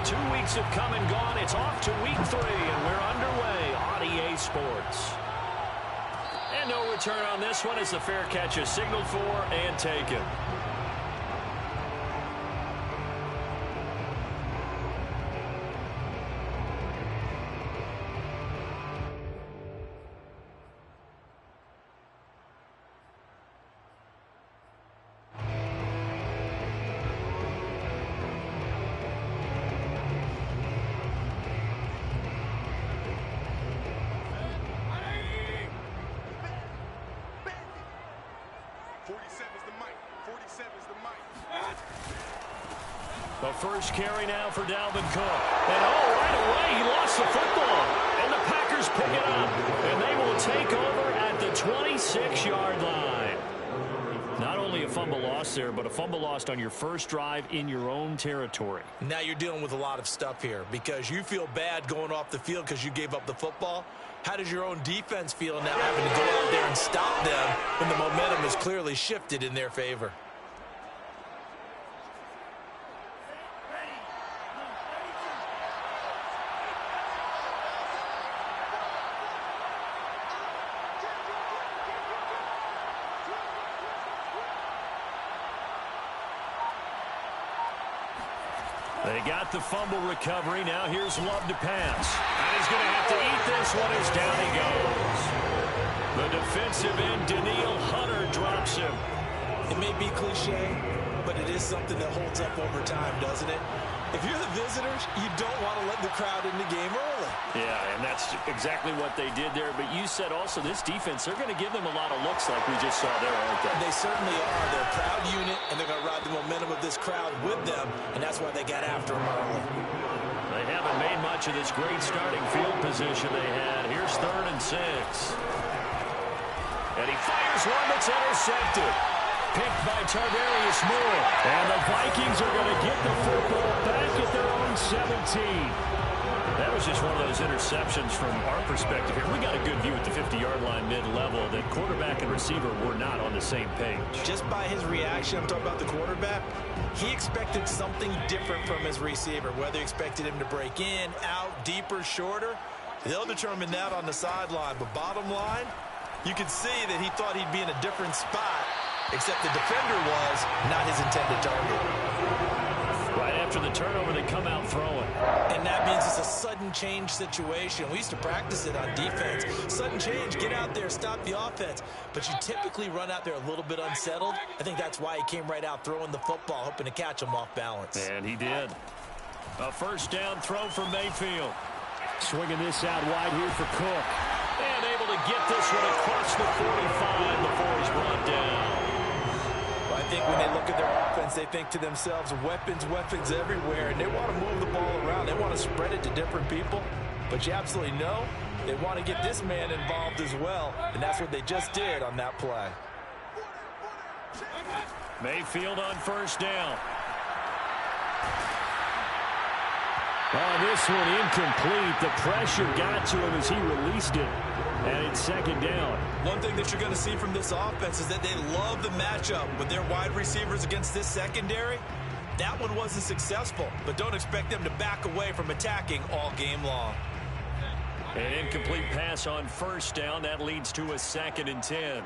2 weeks have come and gone. It's off to week 3, and we're underway on EA Sports. And no return on this one as the fair catch is signaled for and taken. The first carry now for Dalvin Cook. And right away, he lost the football. And the Packers pick it up. And they will take over at the 26-yard line. Not only a fumble loss there, but a fumble lost on your first drive in your own territory. Now you're dealing with a lot of stuff here because you feel bad going off the field because you gave up the football. How does your own defense feel now having to go out there and stop them when the momentum is clearly shifted in their favor? They got the fumble recovery. Now here's Love to pass. And he's going to have to eat this one as down he goes. The defensive end, Danielle Hunter, drops him. It may be cliche, but it is something that holds up over time, doesn't it? If you're the visitors, you don't want to let the crowd in the game early. Yeah, and that's exactly what they did there. But you said also this defense, they're going to give them a lot of looks like we just saw there, aren't they? They certainly are. They're a proud unit, and they're going to ride the momentum of this crowd with them, and that's why they got after them early. They haven't made much of this great starting field position they had. Here's 3rd and 6. And he fires one that's intercepted. Picked by Tarvarius Moore. And the Vikings are going to get the football back at their own 17. That was just one of those interceptions from our perspective here. We got a good view at the 50-yard line mid-level that quarterback and receiver were not on the same page. Just by his reaction, I'm talking about the quarterback, he expected something different from his receiver, whether he expected him to break in, out, deeper, shorter. They'll determine that on the sideline. But bottom line, you can see that he thought he'd be in a different spot, except the defender was not his intended target. Right after the turnover, they come out throwing. And that means it's a sudden change situation. We used to practice it on defense. Sudden change, get out there, stop the offense. But you typically run out there a little bit unsettled. I think that's why he came right out throwing the football, hoping to catch him off balance. And he did. A first down throw for Mayfield. Swinging this out wide here for Cook. And able to get this one across the 45 before he's brought down. I think when they look at their offense, they think to themselves, weapons, weapons everywhere, and they want to move the ball around. They want to spread it to different people, but you absolutely know they want to get this man involved as well, and that's what they just did on that play. Mayfield on first down. Oh, this one incomplete. The pressure got to him as he released it. And it's 2nd down. One thing that you're going to see from this offense is that they love the matchup with their wide receivers against this secondary. That one wasn't successful, but don't expect them to back away from attacking all game long. An incomplete pass on first down. That leads to a 2nd and 10.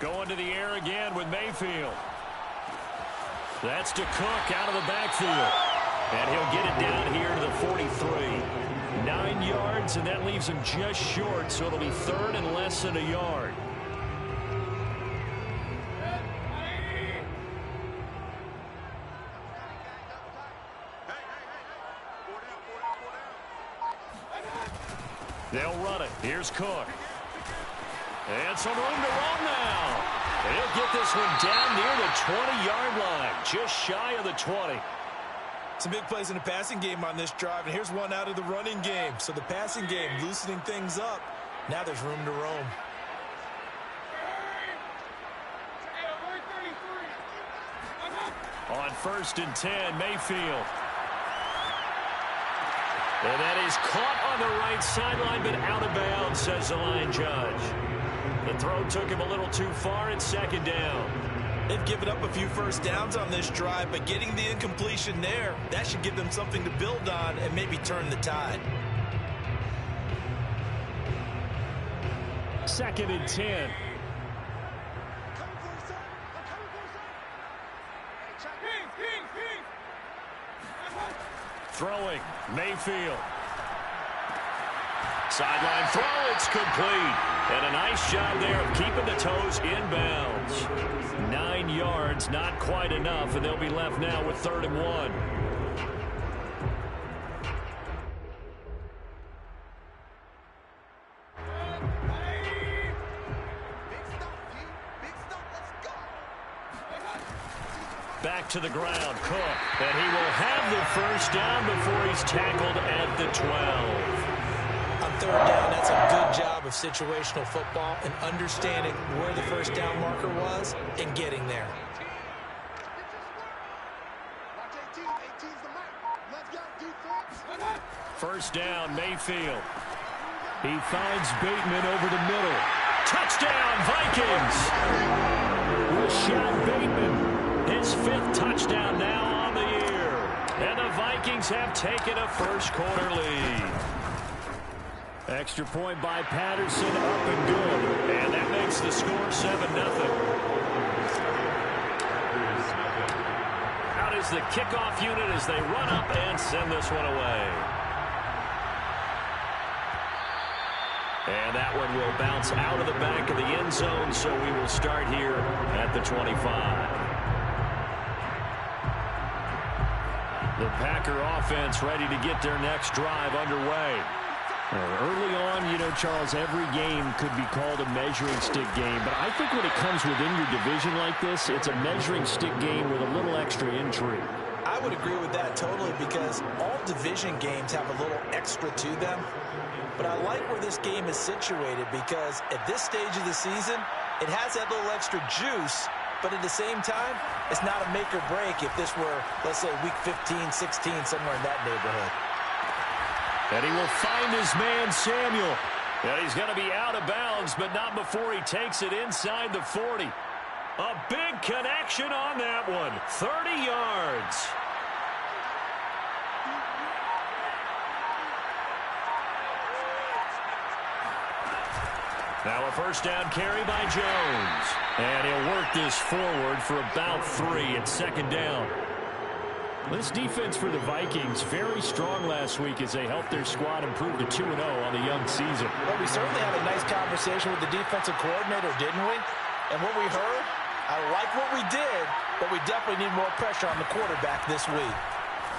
Going to the air again with Mayfield. That's to Cook out of the backfield. And he'll get it down here to the 43. 9 yards, and that leaves him just short, so it'll be 3rd and less than a yard. They'll run it. Here's Cook. And some room to run now. And he'll get this one down near the 20-yard line, just shy of the 20. Some big plays in the passing game on this drive, and here's one out of the running game. So the passing game loosening things up. Now there's room to roam. On 1st and 10, Mayfield. And that is caught on the right sideline, but out of bounds, says the line judge. The throw took him a little too far. It's 2nd down. They've given up a few first downs on this drive, but getting the incompletion there, that should give them something to build on and maybe turn the tide. 2nd and 10. Throwing, Mayfield. Sideline throw, it's complete. And a nice job there of keeping the toes in bounds. 9 yards, not quite enough, and they'll be left now with 3rd and 1. Back to the ground, Cook. And he will have the first down before he's tackled at the 12. On 3rd down, that's a good job of situational football and understanding where the first down marker was and getting there. First down, Mayfield. He finds Bateman over the middle. Touchdown, Vikings! Rashad Bateman, his 5th touchdown now on the year. And the Vikings have taken a first-quarter lead. Extra point by Patterson, up and good. And that makes the score 7-0. Out is the kickoff unit as they run up and send this one away. And that one will bounce out of the back of the end zone, so we will start here at the 25. The Packer offense ready to get their next drive underway. Early on, you know, Charles, every game could be called a measuring stick game. But I think when it comes within your division like this, it's a measuring stick game with a little extra intrigue. I would agree with that totally because all division games have a little extra to them. But I like where this game is situated because at this stage of the season, it has that little extra juice. But at the same time, it's not a make or break if this were, let's say, week 15, 16, somewhere in that neighborhood. And he will find his man, Samuel. And he's going to be out of bounds, but not before he takes it inside the 40. A big connection on that one. 30 yards. Now a first down carry by Jones. And he'll work this forward for about 3 at 2nd down. This defense for the Vikings, very strong last week as they helped their squad improve to 2-0 on the young season. Well, we certainly had a nice conversation with the defensive coordinator, didn't we? And what we heard, I like what we did, but we definitely need more pressure on the quarterback this week.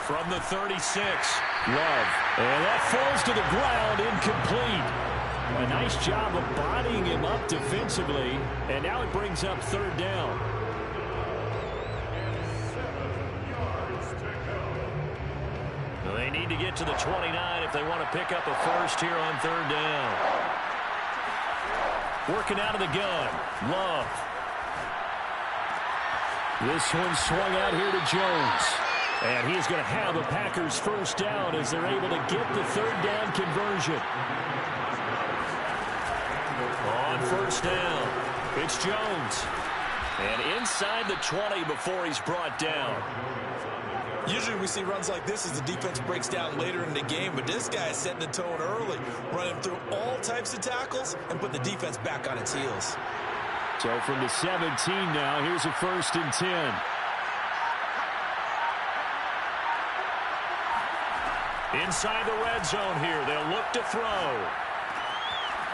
From the 36, Love. And that falls to the ground, incomplete. A nice job of bodying him up defensively, and now it brings up 3rd down. They need to get to the 29 if they want to pick up a first here on 3rd down. Working out of the gun, Love. This one swung out here to Jones. And he's going to have a Packers first down as they're able to get the 3rd down conversion. On first down, it's Jones. And inside the 20 before he's brought down. Usually we see runs like this as the defense breaks down later in the game, but this guy is setting the tone early, running through all types of tackles and put the defense back on its heels. So from the 17 now, here's a 1st and 10. Inside the red zone here, they'll look to throw.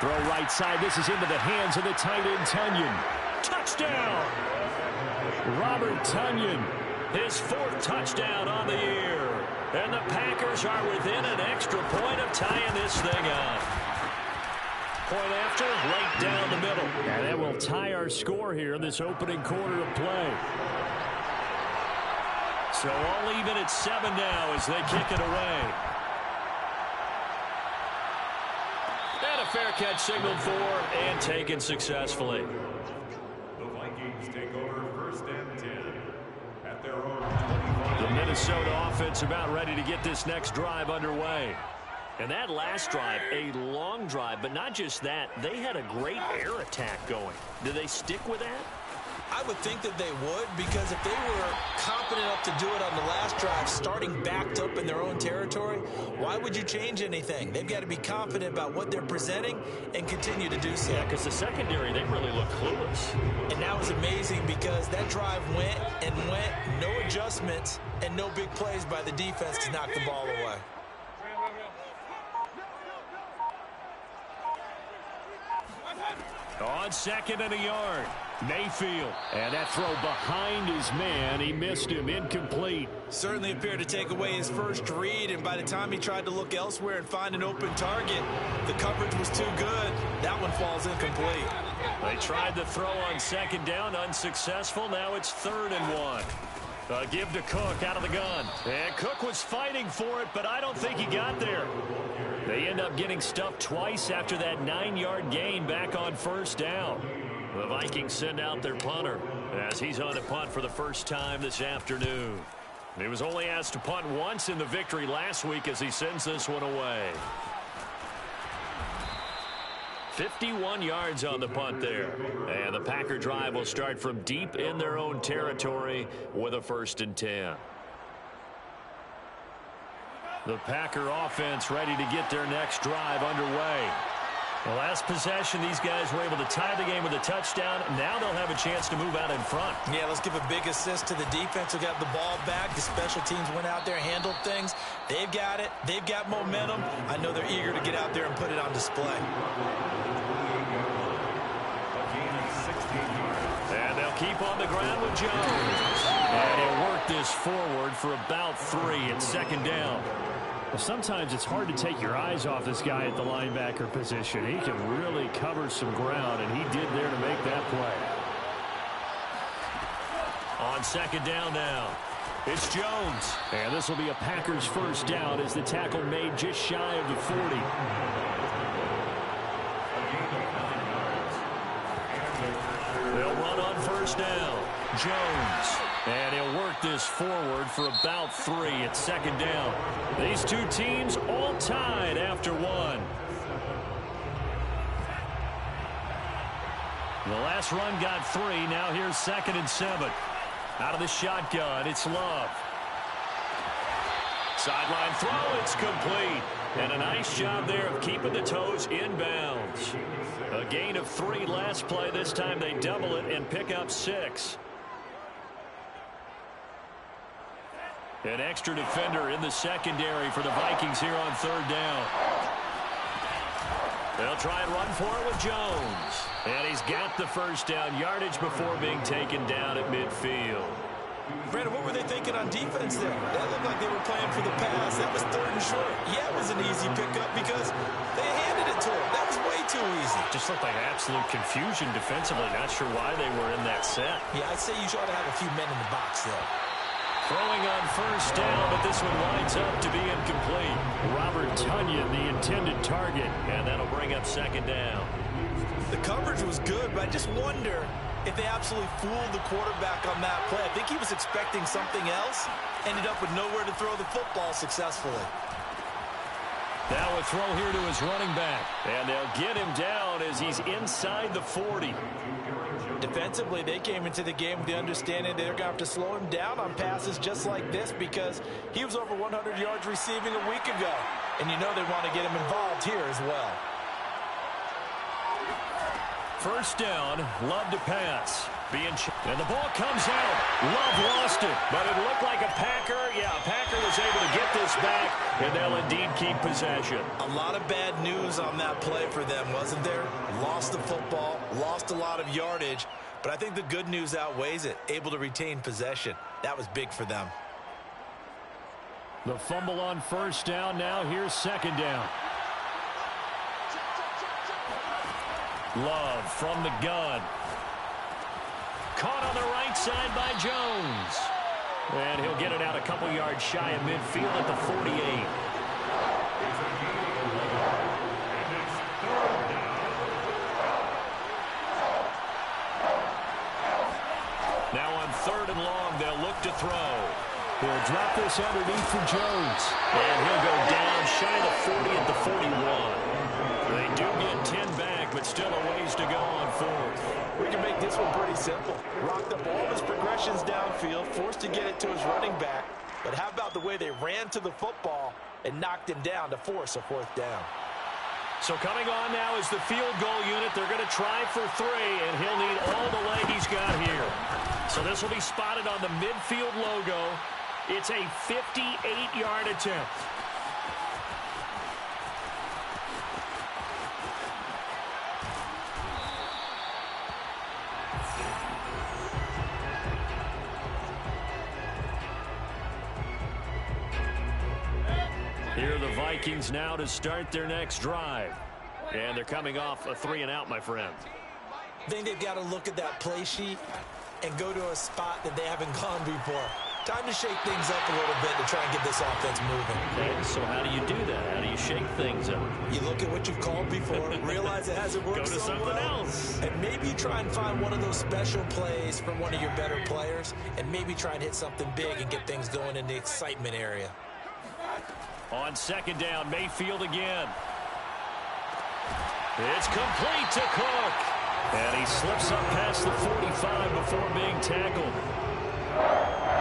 Throw right side, this is into the hands of the tight end, Tunyon. Touchdown! Robert Tunyon. His 4th touchdown on the year. And the Packers are within an extra point of tying this thing up. Point after, right down the middle. And that will tie our score here in this opening quarter of play. So all even at 7 now as they kick it away. And a fair catch signaled for and taken successfully. The Vikings take over 1st and 10. The Minnesota offense about ready to get this next drive underway. And that last drive, a long drive, but not just that. They had a great air attack going. Do they stick with that? I would think that they would, because if they were confident enough to do it on the last drive, starting backed up in their own territory, why would you change anything? They've got to be confident about what they're presenting and continue to do so. Yeah, because the secondary, they really look clueless. And that was amazing because that drive went and went, no adjustments and no big plays by the defense to knock the ball away. On second and a yard, Mayfield. And that throw behind his man. He missed him, incomplete. Certainly appeared to take away his first read, and by the time he tried to look elsewhere and find an open target, the coverage was too good. That one falls incomplete. They tried the throw on second down, unsuccessful. Now it's 3rd and 1. Give to Cook out of the gun. And Cook was fighting for it, but I don't think he got there. They end up getting stuffed twice after that 9-yard gain back on 1st down. The Vikings send out their punter as he's on to punt for the first time this afternoon. He was only asked to punt once in the victory last week as he sends this one away. 51 yards on the punt there. And the Packer drive will start from deep in their own territory with a 1st and 10. The Packer offense ready to get their next drive underway. The last possession, these guys were able to tie the game with a touchdown. Now they'll have a chance to move out in front. Yeah, let's give a big assist to the defense who got the ball back. The special teams went out there, handled things. They've got it. They've got momentum. I know they're eager to get out there and put it on display. And they'll keep on the ground with Jones. And he'll work this forward for about 3 at 2nd down. Well, sometimes it's hard to take your eyes off this guy at the linebacker position. He can really cover some ground, and he did there to make that play. On 2nd down now, it's Jones. And this will be a Packers 1st down as the tackle made just shy of the 40. They'll run on 1st down. Jones. And he'll work this forward for about 3 at 2nd down. These two teams all tied after 1. The last run got 3. Now here's 2nd and 7. Out of the shotgun, it's Love. Sideline throw, it's complete. And a nice job there of keeping the toes inbounds. A gain of 3 last play. This time they double it and pick up 6. An extra defender in the secondary for the Vikings here on 3rd down. They'll try and run for it with Jones. And he's got the 1st down yardage before being taken down at midfield. Brandon, what were they thinking on defense there? That looked like they were playing for the pass. That was 3rd and short. Yeah, it was an easy pickup because they handed it to him. That was way too easy. Just looked like absolute confusion defensively. Not sure why they were in that set. Yeah, I'd say you ought to have a few men in the box there. Throwing on 1st down, but this one winds up to be incomplete. Robert Tonyan, the intended target. And that'll bring up 2nd down. The coverage was good, but I just wonder if they absolutely fooled the quarterback on that play. I think he was expecting something else. Ended up with nowhere to throw the football successfully. Now a throw here to his running back. And they'll get him down as he's inside the 40. Defensively, they came into the game with the understanding they're going to have to slow him down on passes just like this because he was over 100 yards receiving a week ago. And you know they want to get him involved here as well. 1st down, Love to pass. And the ball comes out. Love lost it, but it looked like a Packer. Yeah, a Packer was able to get this back, and they'll indeed keep possession. A lot of bad news on that play for them, wasn't there? Lost the football, lost a lot of yardage, but I think the good news outweighs it. Able to retain possession. That was big for them. The fumble on 1st down. Now here's 2nd down. Love from the gun. Caught on the right side by Jones. And he'll get it out a couple yards shy of midfield at the 48. Now on 3rd and long, they'll look to throw. He'll drop this underneath for Jones. And he'll go down shy of the 40 at the 41. They do get 10 back, but still a ways to go on 4th. We can make this one pretty simple. Rocked up all his progressions downfield, forced to get it to his running back. But how about the way they ran to the football and knocked him down to force a fourth down? So coming on now is the field goal unit. They're going to try for 3, and he'll need all the leg he's got here. So this will be spotted on the midfield logo. It's a 58-yard attempt. Here are the Vikings now to start their next drive. And they're coming off a 3-and-out, my friend. I think they've got to look at that play sheet and go to a spot that they haven't gone before. Time to shake things up a little bit to try and get this offense moving. Okay, so how do you do that? How do you shake things up? You look at what you've called before, realize it hasn't worked Go to so something well, else. and maybe try and find one of those special plays from one of your better players, and maybe try and hit something big and get things going in the excitement area. On 2nd down, Mayfield again. It's complete to Cook. And he slips up past the 45 before being tackled.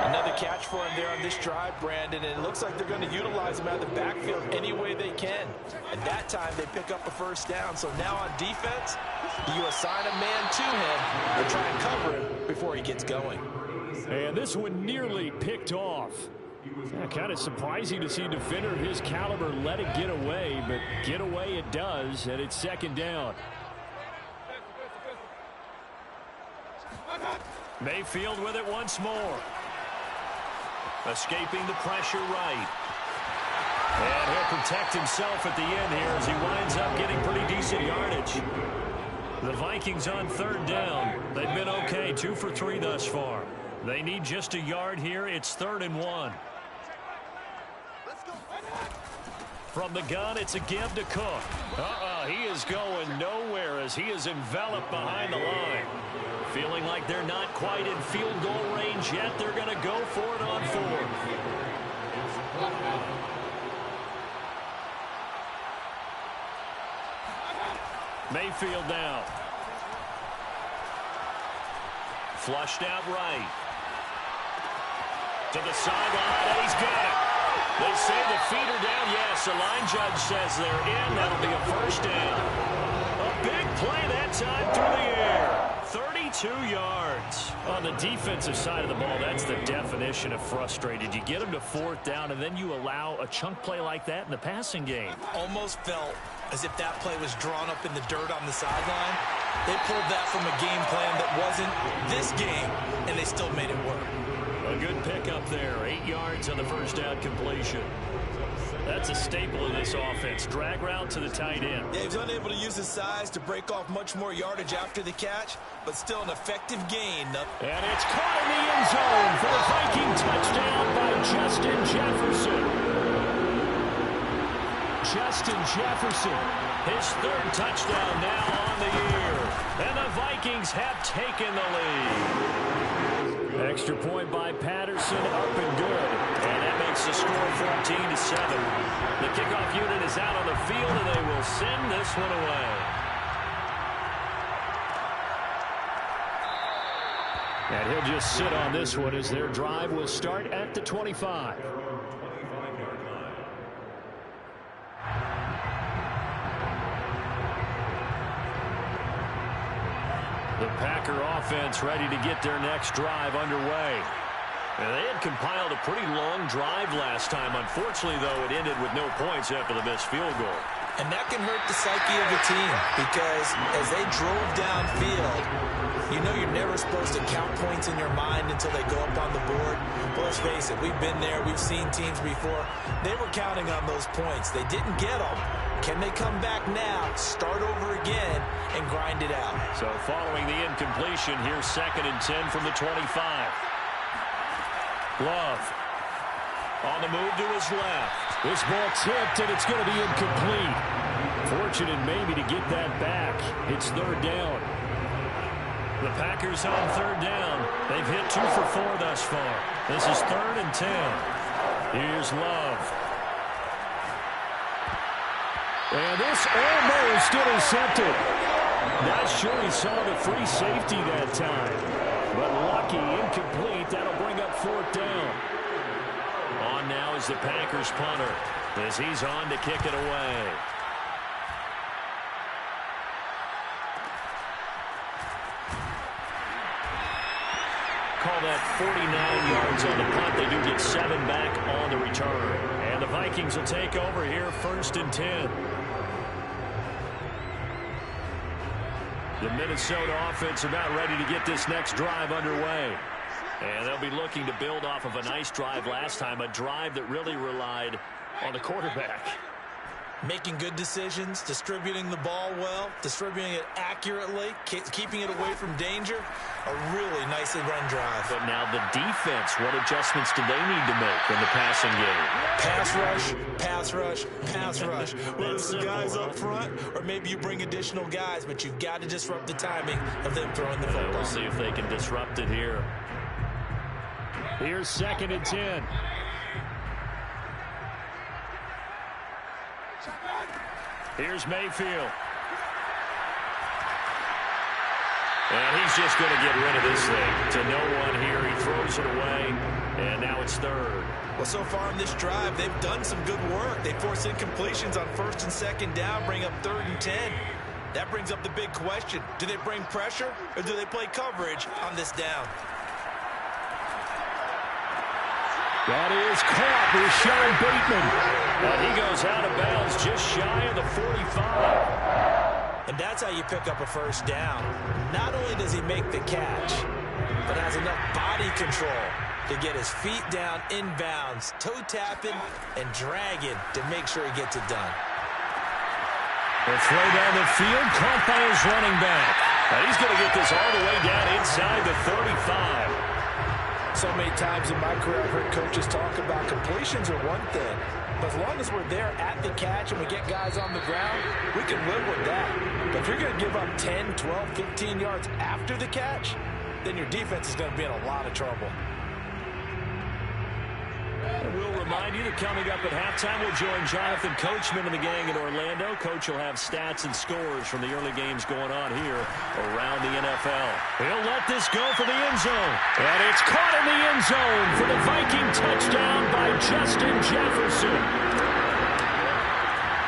Another catch for him there on this drive, Brandon, and it looks like they're going to utilize him out of the backfield any way they can. And that time they pick up a first down. So now on defense, you assign a man to him and try and cover him before he gets going. And this one nearly picked off. Yeah, kind of surprising to see a defender of his caliber let it get away, but get away it does, and it's 2nd down. Mayfield with it once more. Escaping the pressure right. And he'll protect himself at the end here as he winds up getting pretty decent yardage. The Vikings on 3rd down. They've been okay, 2 for 3 thus far. They need just a yard here. It's 3rd and 1. From the gun, it's a give to Cook. He is going nowhere as he is enveloped behind the line. Feeling like they're not quite in field goal range yet. They're going to go for it on 4th. Mayfield now. Flushed out right. To the sideline, and he's got it. They say the feet are down. Yes, the line judge says they're in. That'll be a first down. A big play that time through the air. 32 yards. On the defensive side of the ball, that's the definition of frustrated. You get them to 4th down, and then you allow a chunk play like that in the passing game. Almost felt as if that play was drawn up in the dirt on the sideline. They pulled that from a game plan that wasn't this game, and they still made it work. A good pickup there. 8 yards on the first down completion. That's a staple of this offense. Drag route to the tight end. Yeah, he's unable to use his size to break off much more yardage after the catch, but still an effective gain. And it's caught in the end zone for the Viking touchdown by Justin Jefferson. Justin Jefferson, his 3rd touchdown now on the year. And the Vikings have taken the lead. Extra point by Patterson, up and good. And that makes the score 14-7. The kickoff unit is out on the field, and they will send this one away. And he'll just sit on this one as their drive will start at the 25. The Packer offense ready to get their next drive underway. And they had compiled a pretty long drive last time. Unfortunately, though, it ended with no points after the missed field goal. And that can hurt the psyche of the team because as they drove downfield, you know you're never supposed to count points in your mind until they go up on the board. But let's face it, we've been there. We've seen teams before. They were counting on those points. They didn't get them. Can they come back now, start over again, and grind it out? So following the incompletion, here's 2nd and 10 from the 25. Love on the move to his left. This ball tipped, and it's going to be incomplete. Fortunate maybe to get that back. It's 3rd down. The Packers on 3rd down. They've hit 2 for 4 thus far. This is 3rd and 10. Here's Love. And this almost intercepted. Not sure he saw the free safety that time. But lucky, incomplete. That'll bring up 4th down. On now is the Packers punter as he's on to kick it away. Call that 49 yards on the punt. They do get 7 back on the return. And the Vikings will take over here, 1st and 10. The Minnesota offense about ready to get this next drive underway. And they'll be looking to build off of a nice drive last time, a drive that really relied on the quarterback. Making good decisions, distributing the ball well, distributing it accurately, keeping it away from danger. A really nicely run drive. But now the defense, what adjustments do they need to make in the passing game? Pass rush, pass rush, pass rush. Whether it's the guys up front or maybe you bring additional guys, but you've got to disrupt the timing of them throwing the football. We'll see if they can disrupt it here. Here's 2nd and 10. Here's Mayfield. And he's just going to get rid of this thing. To no one here. He throws it away. And now it's 3rd. Well, so far in this drive, they've done some good work. They force incompletions on 1st and 2nd down, bring up 3rd and 10. That brings up the big question. Do they bring pressure or do they play coverage on this down? That is caught with Sean Bateman. And he goes out of bounds just shy of the 45. And that's how you pick up a 1st down. Not only does he make the catch, but has enough body control to get his feet down inbounds, toe tapping and dragging to make sure he gets it done. The throw down the field, caught by his running back. And he's going to get this all the way down inside the 35. So many times in my career, I've heard coaches talk about completions are one thing. But as long as we're there at the catch and we get guys on the ground, we can live with that. But if you're going to give up 10, 12, 15 yards after the catch, then your defense is going to be in a lot of trouble. And we'll remind you that coming up at halftime, we'll join Jonathan Coachman and the gang in Orlando. Coach will have stats and scores from the early games going on here around the NFL. He'll let this go for the end zone. And it's caught in the end zone for the Viking touchdown by Justin Jefferson.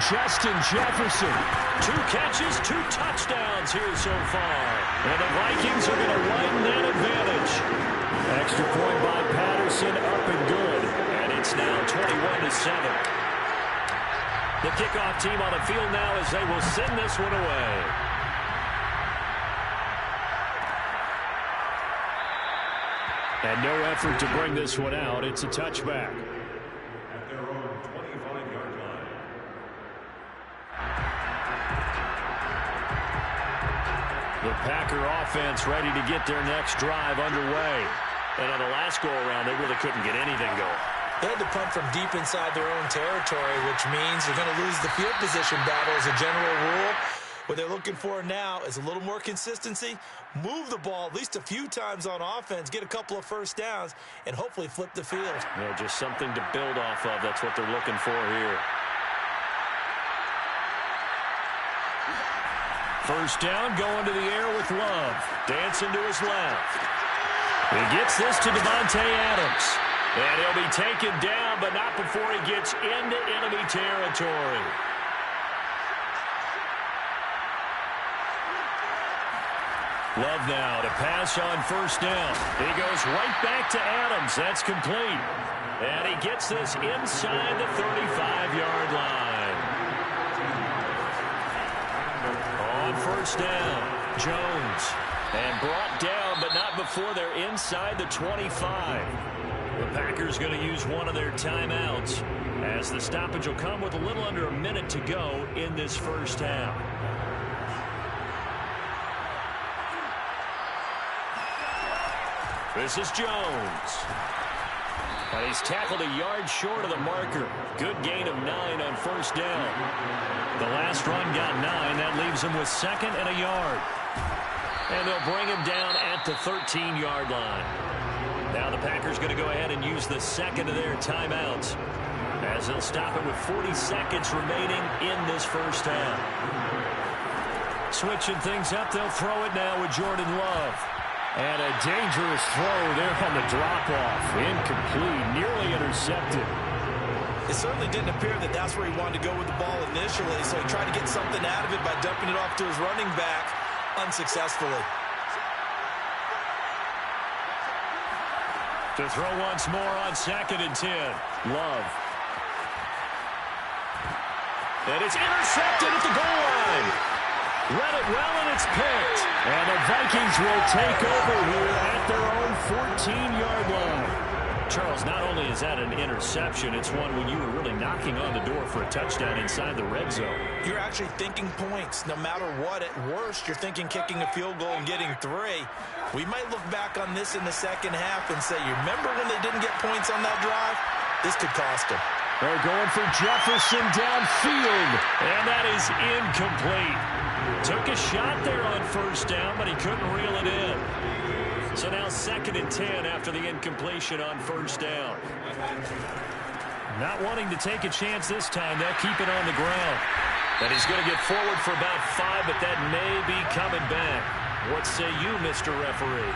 Justin Jefferson. 2 catches, 2 touchdowns here so far. And the Vikings are going to widen that advantage. Extra point by Patterson, up and good. And it's now 21-7. The kickoff team on the field now as they will send this one away. And no effort to bring this one out. It's a touchback. At their own 25-yard line. The Packer offense ready to get their next drive underway. And on the last go-around, they really couldn't get anything going. They had to punt from deep inside their own territory, which means they're going to lose the field position battle as a general rule. What they're looking for now is a little more consistency, move the ball at least a few times on offense, get a couple of 1st downs, and hopefully flip the field. You know, just something to build off of. That's what they're looking for here. 1st down, going to the air with Love. Dancing to his left. He gets this to Devontae Adams. And he'll be taken down, but not before he gets into enemy territory. Love now to pass on 1st down. He goes right back to Adams. That's complete. And he gets this inside the 35-yard line. On 1st down, Jones. And brought down, but not before they're inside the 25. The Packers going to use one of their timeouts as the stoppage will come with a little under a minute to go in this 1st half. This is Jones. And he's tackled a yard short of the marker. Good gain of 9 on 1st down. The last run got 9. That leaves him with 2nd and a yard. And they'll bring him down at the 13-yard line. Now the Packers going to go ahead and use the 2nd of their timeouts as they'll stop it with 40 seconds remaining in this 1st half. Switching things up, they'll throw it now with Jordan Love. And a dangerous throw there on the drop-off. Incomplete, nearly intercepted. It certainly didn't appear that that's where he wanted to go with the ball initially, so he tried to get something out of it by dumping it off to his running back unsuccessfully. To throw once more on 2nd and 10. Love. And it's intercepted at the goal line. Read it well, and it's picked. And the Vikings will take over here at their own 14-yard line. Charles, not only is that an interception, it's one when you were really knocking on the door for a touchdown inside the red zone. You're actually thinking points. No matter what, at worst, you're thinking kicking a field goal and getting 3. We might look back on this in the second half and say, you remember when they didn't get points on that drive? This could cost them. They're going for Jefferson downfield, and that is incomplete. Took a shot there on 1st down, but he couldn't reel it in. So now 2nd and 10 after the incompletion on 1st down. Not wanting to take a chance this time, they'll keep it on the ground. And he's going to get forward for about 5, but that may be coming back. What say you, Mr. Referee?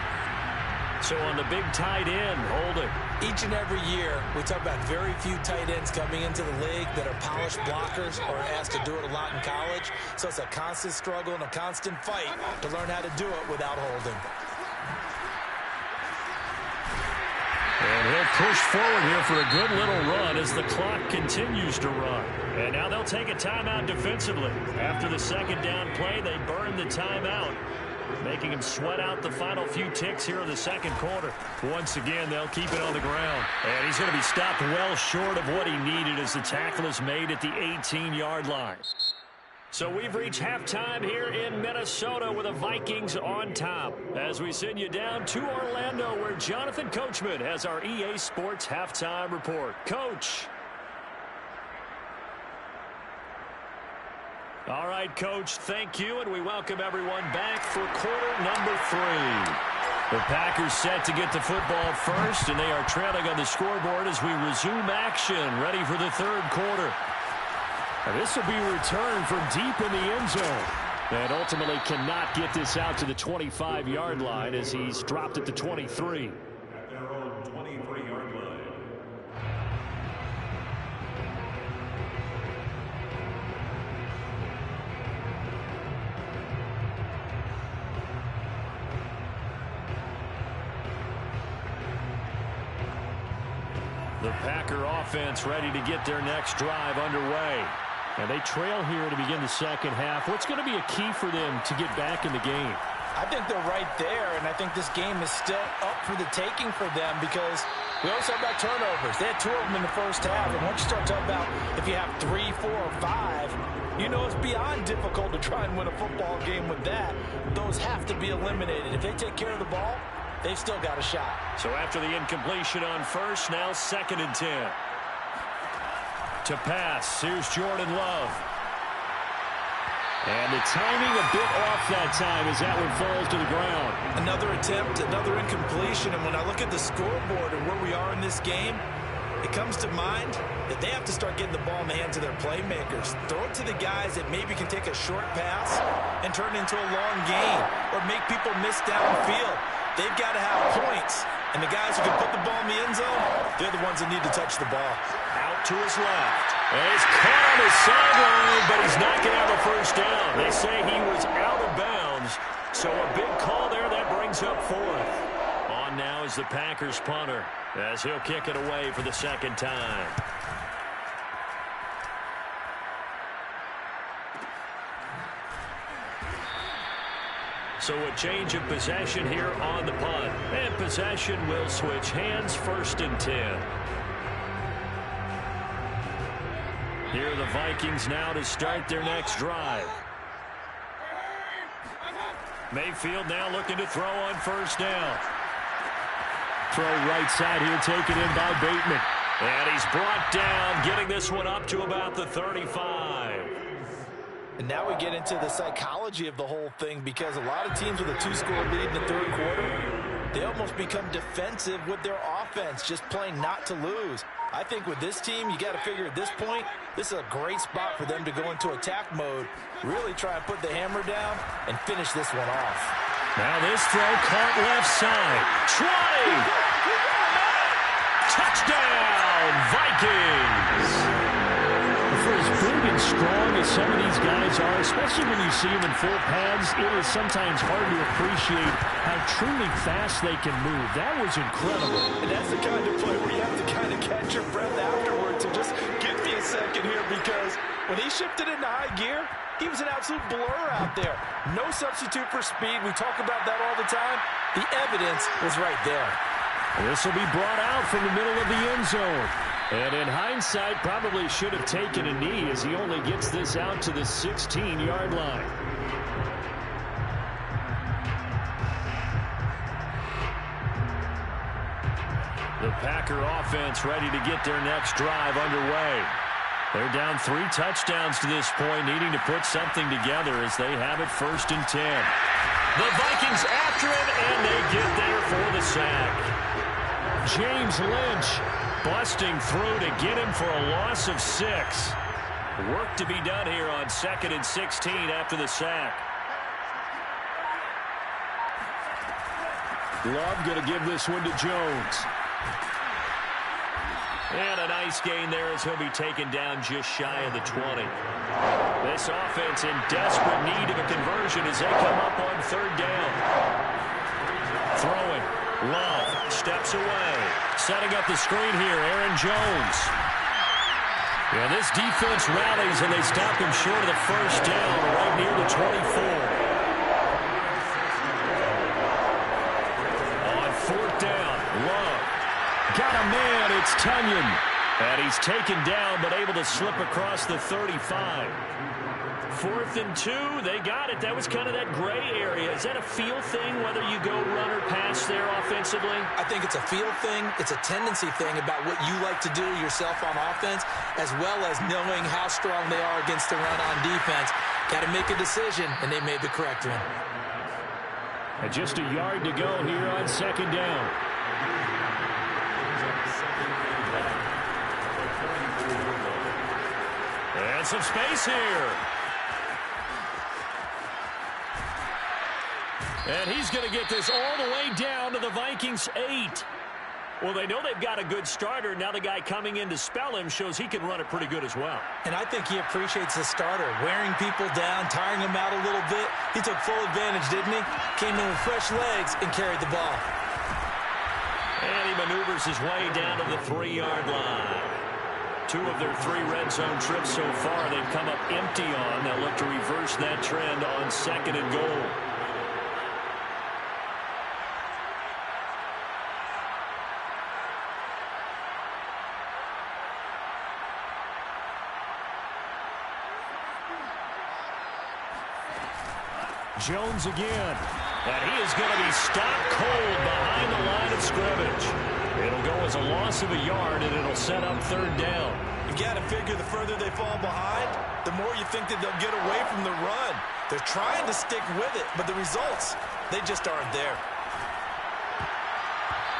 So on the big tight end, holding. Each and every year, we talk about very few tight ends coming into the league that are polished blockers or are asked to do it a lot in college. So it's a constant struggle and a constant fight to learn how to do it without holding. And he'll push forward here for a good little run as the clock continues to run. And now they'll take a timeout defensively. After the 2nd down play, they burn the timeout, making him sweat out the final few ticks here in the 2nd quarter. Once again, they'll keep it on the ground. And he's going to be stopped well short of what he needed as the tackle is made at the 18-yard line. So we've reached halftime here in Minnesota with the Vikings on top as we send you down to Orlando where Jonathan Coachman has our EA Sports halftime report. Coach. All right, Coach, thank you, and we welcome everyone back for quarter number 3. The Packers set to get the football first, and they are trailing on the scoreboard as we resume action, ready for the 3rd quarter. And this will be returned from deep in the end zone. And ultimately cannot get this out to the 25-yard line as he's dropped at the 23. At their own 23-yard line. The Packer offense ready to get their next drive underway. And they trail here to begin the 2nd half. What's going to be a key for them to get back in the game? I think they're right there, and I think this game is still up for the taking for them because we always talk about turnovers. They had 2 of them in the 1st half, and once you start talking about if you have 3, 4, or 5, you know it's beyond difficult to try and win a football game with that. Those have to be eliminated. If they take care of the ball, they've still got a shot. So after the incompletion on 1st, now 2nd and 10. To pass, here's Jordan Love. And the timing a bit off that time as that one falls to the ground. Another attempt, another incompletion, and when I look at the scoreboard and where we are in this game, it comes to mind that they have to start getting the ball in the hands of their playmakers. Throw it to the guys that maybe can take a short pass and turn it into a long gain or make people miss downfield. They've got to have points, and the guys who can put the ball in the end zone, they're the ones that need to touch the ball. Out to his left. And he's caught on his sideline, but he's not going to have a 1st down. They say he was out of bounds, so a big call there that brings up 4th. On now is the Packers punter as he'll kick it away for the 2nd time. So a change of possession here on the punt. And possession will switch hands, 1st and 10. Here are the Vikings now to start their next drive. Mayfield now looking to throw on 1st down. Throw right side here taken in by Bateman. And he's brought down, getting this one up to about the 35. And now we get into the psychology of the whole thing because a lot of teams with a 2-score lead in the 3rd quarter, they almost become defensive with their offense, just playing not to lose. I think with this team, you got to figure at this point, this is a great spot for them to go into attack mode, really try and put the hammer down and finish this one off. Now this throw caught left side. 20! Touchdown, Vikings! For as big and strong as some of these guys are, especially when you see them in full pads, it is sometimes hard to appreciate how truly fast they can move. That was incredible. And that's the kind of play where you have to kind of catch your breath afterwards and just give me a second here, because when he shifted into high gear, he was an absolute blur out there. No substitute for speed. We talk about that all the time. The evidence was right there. This will be brought out from the middle of the end zone. And in hindsight, probably should have taken a knee as he only gets this out to the 16-yard line. The Packer offense ready to get their next drive underway. They're down 3 touchdowns to this point, needing to put something together as they have it 1st and 10. The Vikings after him, and they get there for the sack. James Lynch busting through to get him for a loss of 6. Work to be done here on 2nd and 16 after the sack. Love going to give this one to Jones. And a nice gain there as he'll be taken down just shy of the 20. This offense in desperate need of a conversion as they come up on 3rd down. Throwing. Love steps away. Setting up the screen here, Aaron Jones. Yeah, this defense rallies and they stop him short of the 1st down right near the 24. On 4th down, Love. Got a man, it's Tunyon. And he's taken down but able to slip across the 35. 4th and 2, they got it. That was kind of that gray area. Is that a feel thing, whether you go run or pass there offensively? I think it's a feel thing. It's a tendency thing about what you like to do yourself on offense, as well as knowing how strong they are against the run on defense. Got to make a decision, and they made the correct one. And just a yard to go here on 2nd down. And some space here. And he's going to get this all the way down to the Vikings 8. Well, they know they've got a good starter. Now the guy coming in to spell him shows he can run it pretty good as well. And I think he appreciates the starter, wearing people down, tiring them out a little bit. He took full advantage, didn't he? Came in with fresh legs and carried the ball. And he maneuvers his way down to the 3-yard line. 2 of their 3 red zone trips so far they've come up empty on. They'll look to reverse that trend on 2nd and goal. Jones again. And he is going to be stopped cold behind the line of scrimmage. It'll go as a loss of a yard, and it'll set up 3rd down. You got to figure the further they fall behind, the more you think that they'll get away from the run. They're trying to stick with it, but the results, they just aren't there.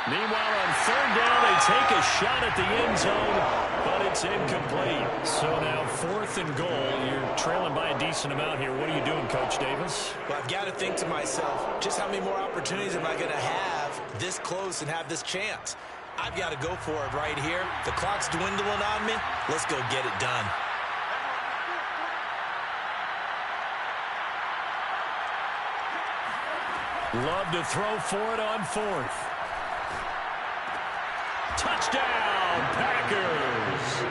Meanwhile, on 3rd down, they take a shot at the end zone, but it's incomplete. So now 4th and goal. You're trailing by a decent amount here. What are you doing, Coach Davis? Well, I've got to think to myself, just how many more opportunities am I going to have this close and have this chance? I've got to go for it right here. The clock's dwindling on me. Let's go get it done. Love to throw for it on 4th. Touchdown, Packers!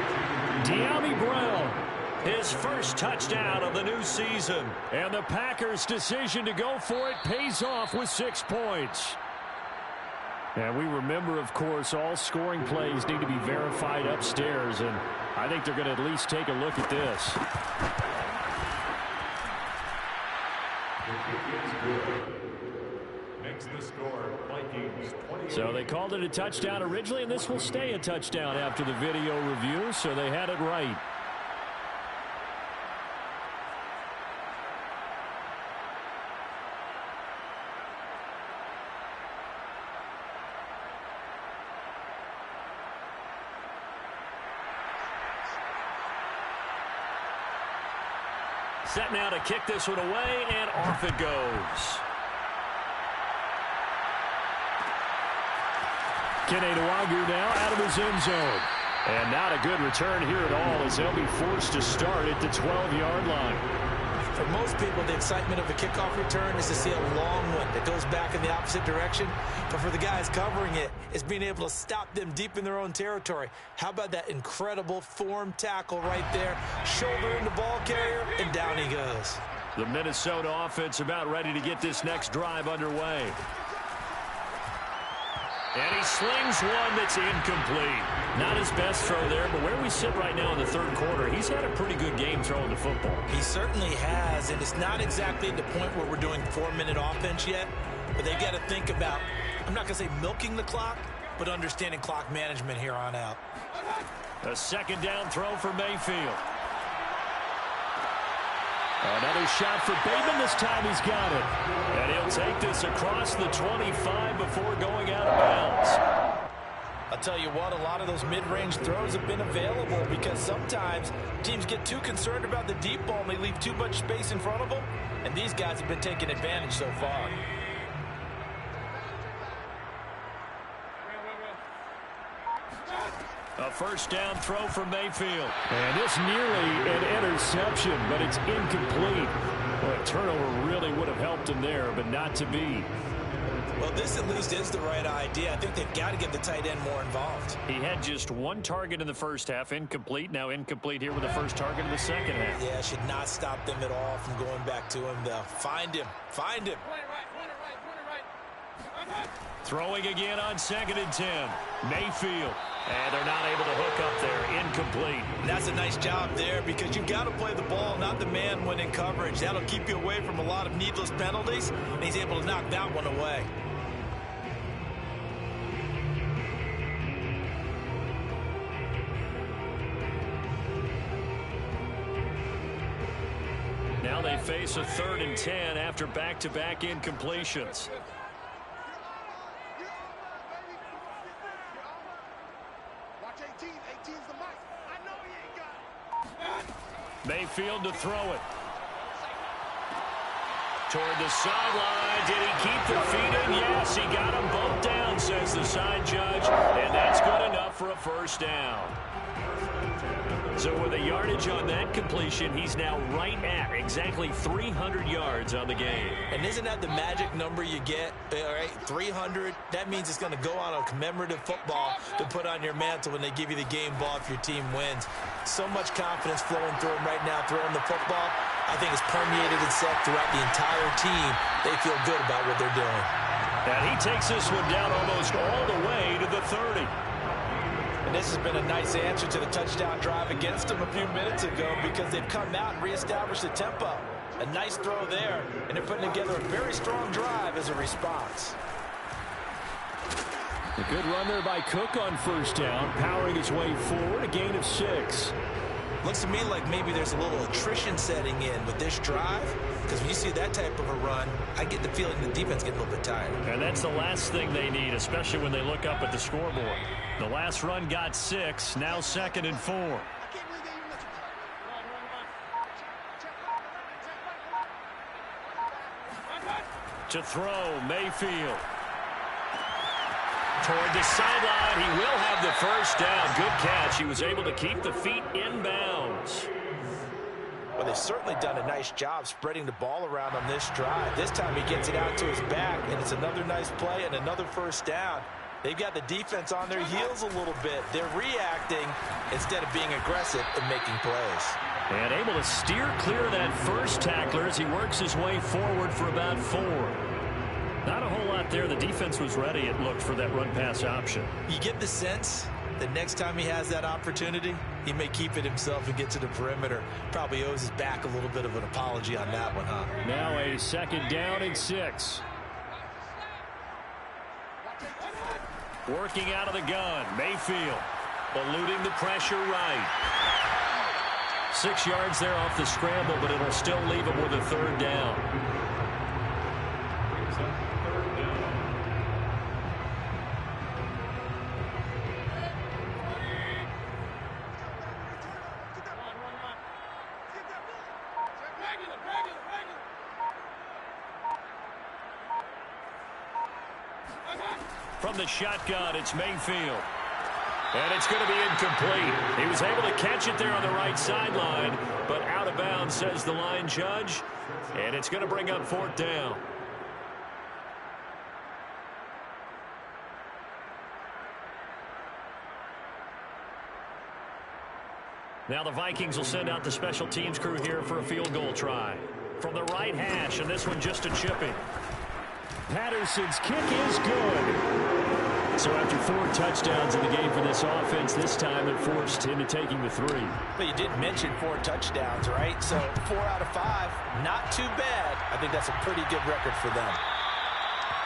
De'Ami Brown, his first touchdown of the new season. And the Packers' decision to go for it pays off with 6 points. And we remember, of course, all scoring plays need to be verified upstairs. And I think they're going to at least take a look at this. Makes the score Vikings 28. So they called it a touchdown originally, and this will stay a touchdown after the video review, so they had it right. set now to kick this one away, and off it goes. Keneduagu now out of his end zone. And not a good return here at all as they'll be forced to start at the 12-yard line. For most people, the excitement of a kickoff return is to see a long one that goes back in the opposite direction. But for the guys covering it, it's being able to stop them deep in their own territory. How about that incredible form tackle right there? Shoulder in the ball carrier, and down he goes. The Minnesota offense about ready to get this next drive underway. And he slings one that's incomplete. Not his best throw there, but where we sit right now in the third quarter, he's had a pretty good game throwing the football. He certainly has, and it's not exactly at the point where we're doing 4-minute offense yet, but they got to think about, I'm not going to say milking the clock, but understanding clock management here on out. A second down throw for Mayfield. Another shot for Bateman. This time he's got it. And he'll take this across the 25 before going out of bounds. I'll tell you what, a lot of those mid-range throws have been available because sometimes teams get too concerned about the deep ball and they leave too much space in front of them. And these guys have been taking advantage so far. A first down throw for Mayfield. And it's nearly an interception, but it's incomplete. Well, a turnover really would have helped him there, but not to be. Well, this at least is the right idea. I think they've got to get the tight end more involved. He had just one target in the first half, incomplete. Now incomplete here with the first target in the second half. Yeah, should not stop them at all from going back to him. They'll find him. Find him. Throwing again on 2nd and 10. Mayfield. And they're not able to hook up there. Incomplete. And that's a nice job there because you've got to play the ball, not the man when in coverage. That'll keep you away from a lot of needless penalties, and he's able to knock that one away. Now they face a 3rd and 10 after back-to-back incompletions. Mayfield to throw it. Toward the sideline. Did he keep the feet in? Yes, he got him bumped down, says the side judge. And that's good enough for a first down. So with a yardage on that completion, he's now right at exactly 300 yards on the game. And isn't that the magic number you get? All right, 300. That means it's going to go on a commemorative football to put on your mantle when they give you the game ball if your team wins. So much confidence flowing through him right now, throwing the football. I think it's permeated itself throughout the entire team. They feel good about what they're doing. And he takes this one down almost all the way to the 30. And this has been a nice answer to the touchdown drive against them a few minutes ago because they've come out and reestablished the tempo. A nice throw there, and they're putting together a very strong drive as a response. A good run there by Cook on first down, powering his way forward, a gain of 6. Looks to me like maybe there's a little attrition setting in with this drive because when you see that type of a run, I get the feeling the defense getting a little bit tired. And that's the last thing they need, especially when they look up at the scoreboard. The last run got 6, now 2nd and 4. To throw, Mayfield. Toward the sideline, he will have the first down. Good catch. He was able to keep the feet inbounds. Well, they've certainly done a nice job spreading the ball around on this drive. This time he gets it out to his back, and it's another nice play and another first down. They've got the defense on their heels a little bit. They're reacting instead of being aggressive and making plays. And able to steer clear of that first tackler as he works his way forward for about 4. Not a whole lot there. The defense was ready, it looked, for that run-pass option. You get the sense that next time he has that opportunity, he may keep it himself and get to the perimeter. Probably owes his back a little bit of an apology on that one, huh? Now a 2nd down and 6. Working out of the gun, Mayfield eluding the pressure right. 6 yards there off the scramble, but it'll still leave him with a 3rd down. From the shotgun, it's Mayfield. And it's going to be incomplete. He was able to catch it there on the right sideline, but out of bounds, says the line judge. And it's going to bring up 4th down. Now the Vikings will send out the special teams crew here for a field goal try. From the right hash, and this one just a chipping. Patterson's kick is good. So after 4 touchdowns in the game for this offense, this time it forced into taking the 3. But you did mention 4 touchdowns, right? So 4 out of 5, not too bad. I think that's a pretty good record for them.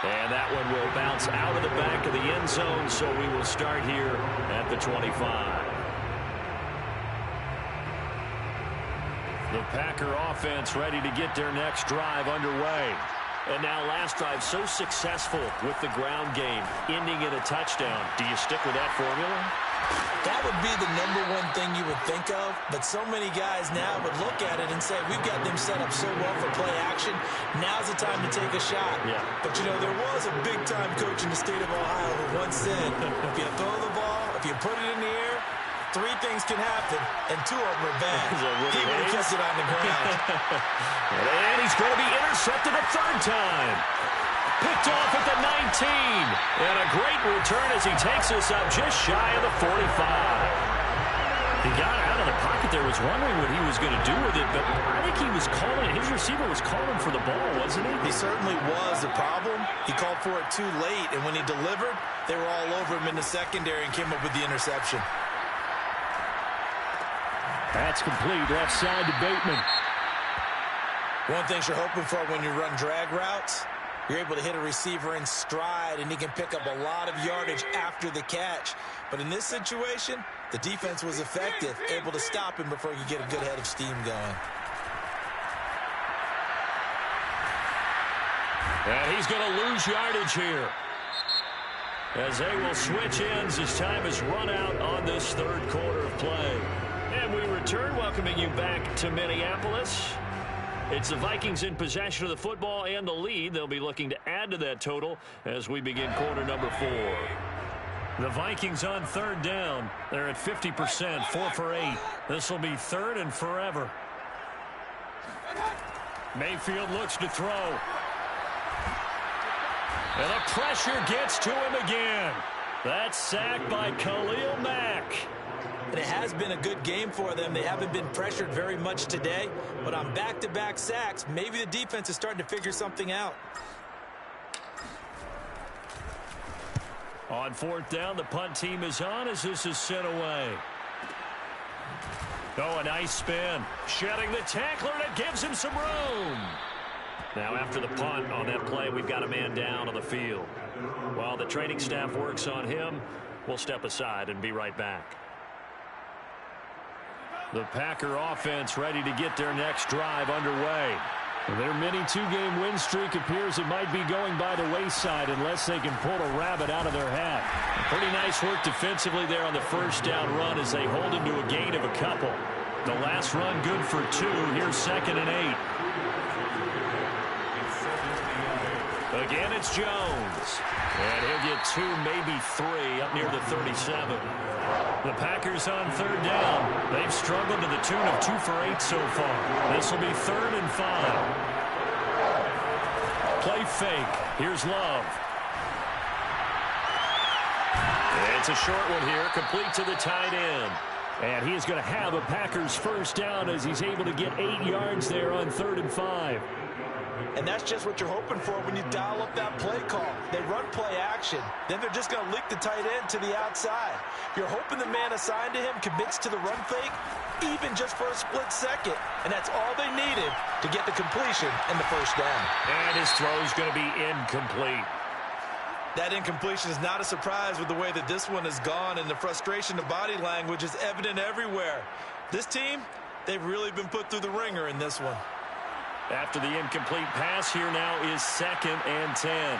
And that one will bounce out of the back of the end zone, so we will start here at the 25. The Packer offense ready to get their next drive underway. And now last drive so successful with the ground game, ending in a touchdown. Do you stick with that formula? That would be the #1 thing you would think of, but so many guys now would look at it and say, we've got them set up so well for play action. Now's the time to take a shot. Yeah. But, you know, there was a big-time coach in the state of Ohio who once said, if you throw the ball, if you put it in the air, 3 things can happen, and 2 of them are bad. He would have kept it on the ground. And he's going to be intercepted a 3rd time. Picked off at the 19. And a great return as he takes us up just shy of the 45. He got out of the pocket there, was wondering what he was going to do with it, but I think he was calling, his receiver was calling for the ball, wasn't he? He certainly was. The problem, he called for it too late, and when he delivered, they were all over him in the secondary and came up with the interception. That's complete left side to Bateman. One thing you're hoping for when you run drag routes, you're able to hit a receiver in stride, and he can pick up a lot of yardage after the catch. But in this situation, the defense was effective, able to stop him before you get a good head of steam going. And he's going to lose yardage here, as they will switch ends as time is run out on this 3rd quarter of play. And we return, welcoming you back to Minneapolis. It's the Vikings in possession of the football and the lead. They'll be looking to add to that total as we begin quarter number 4. The Vikings on 3rd down. They're at 50%, 4 for 8. This will be 3rd and forever. Mayfield looks to throw. And the pressure gets to him again. That's sacked by Khalil Mack. And it has been a good game for them. They haven't been pressured very much today, but on back-to-back sacks, maybe the defense is starting to figure something out. On 4th down, the punt team is on as this is sent away. Oh, a nice spin. Shedding the tackler, and it gives him some room. Now after the punt on that play, we've got a man down on the field. While the training staff works on him, we'll step aside and be right back. The Packer offense ready to get their next drive underway. Their mini 2-game win streak appears it might be going by the wayside unless they can pull a rabbit out of their hat. Pretty nice work defensively there on the 1st down run as they hold him to a gain of a couple. The last run good for 2. Here's 2nd and 8. Again, it's Jones. And he'll get 2, maybe 3 up near the 37. The Packers on 3rd down. They've struggled to the tune of 2 for 8 so far. This will be 3rd and 5. Play fake. Here's Love. It's a short one here, complete to the tight end. And he is going to have a Packers 1st down as he's able to get 8 yards there on 3rd and 5. And that's just what you're hoping for when you dial up that play call. They run play action. Then they're just going to lick the tight end to the outside. You're hoping the man assigned to him commits to the run fake, even just for a split second. And that's all they needed to get the completion and the 1st down. And his throw is going to be incomplete. That incompletion is not a surprise with the way that this one has gone, and the frustration, the body language is evident everywhere. This team, they've really been put through the ringer in this one. After the incomplete pass, here now is 2nd and 10.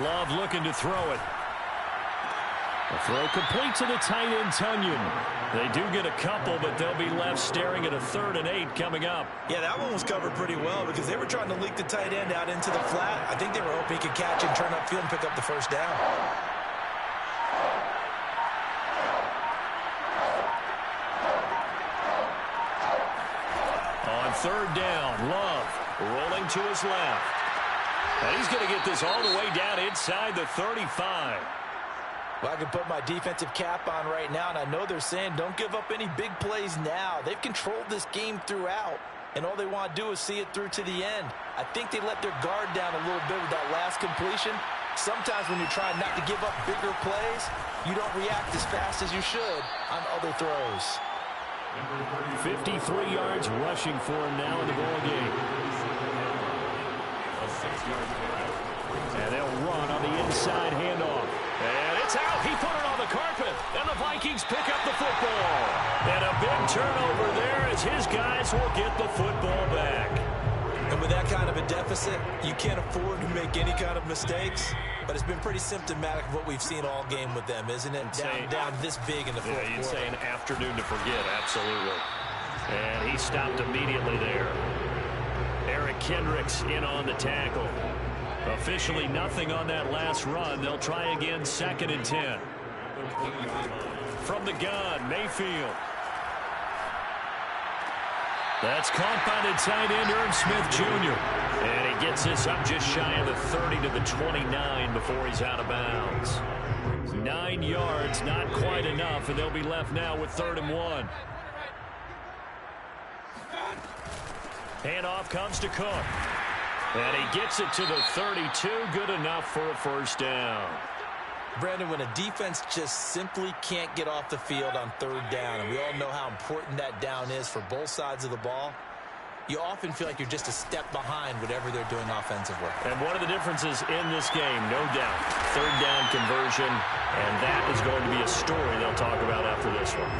Love looking to throw it. A throw complete to the tight end, Tunyon. They do get a couple, but they'll be left staring at a 3rd and 8 coming up. Yeah, that one was covered pretty well because they were trying to leak the tight end out into the flat. I think they were hoping he could catch and turn upfield and pick up the first down. On 3rd down, Love rolling to his left. And he's going to get this all the way down inside the 35. Well, I can put my defensive cap on right now, and I know they're saying don't give up any big plays now. They've controlled this game throughout, and all they want to do is see it through to the end. I think they let their guard down a little bit with that last completion. Sometimes when you're trying not to give up bigger plays, you don't react as fast as you should on other throws. 53 yards rushing for him now in the ball game. And they'll run on the inside handoff. And it's out. He put it on the carpet. And the Vikings pick up the football. And a big turnover there as his guys will get the football back. And with that kind of a deficit, you can't afford to make any kind of mistakes. But it's been pretty symptomatic of what we've seen all game with them, isn't it? Down this big in the fourth quarter. You'd say an afternoon to forget, absolutely. And he stopped immediately there. Eric Kendricks in on the tackle. Officially nothing on that last run. They'll try again, 2nd and 10. From the gun, Mayfield. That's caught by the tight end, Irv Smith Jr. And he gets this up just shy of the 30 to the 29 before he's out of bounds. 9 yards, not quite enough, and they'll be left now with 3rd and 1. Handoff comes to Cook. And he gets it to the 32. Good enough for a first down. Brandon, when a defense just simply can't get off the field on 3rd down, and we all know how important that down is for both sides of the ball, you often feel like you're just a step behind whatever they're doing offensively. And one of the differences in this game, no doubt, 3rd down conversion, and that is going to be a story they'll talk about after this one.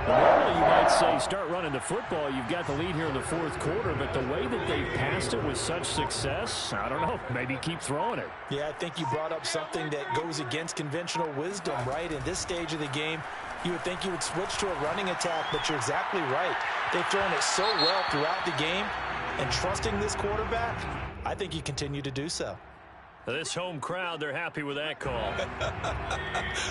Normally, you might say start running the football. You've got the lead here in the 4th quarter, but the way that they passed it with such success, I don't know, maybe keep throwing it. Yeah, I think you brought up something that goes against conventional wisdom, right? In this stage of the game, you would think you would switch to a running attack, but you're exactly right. They've thrown it so well throughout the game, and trusting this quarterback, I think you continue to do so. This home crowd, they're happy with that call.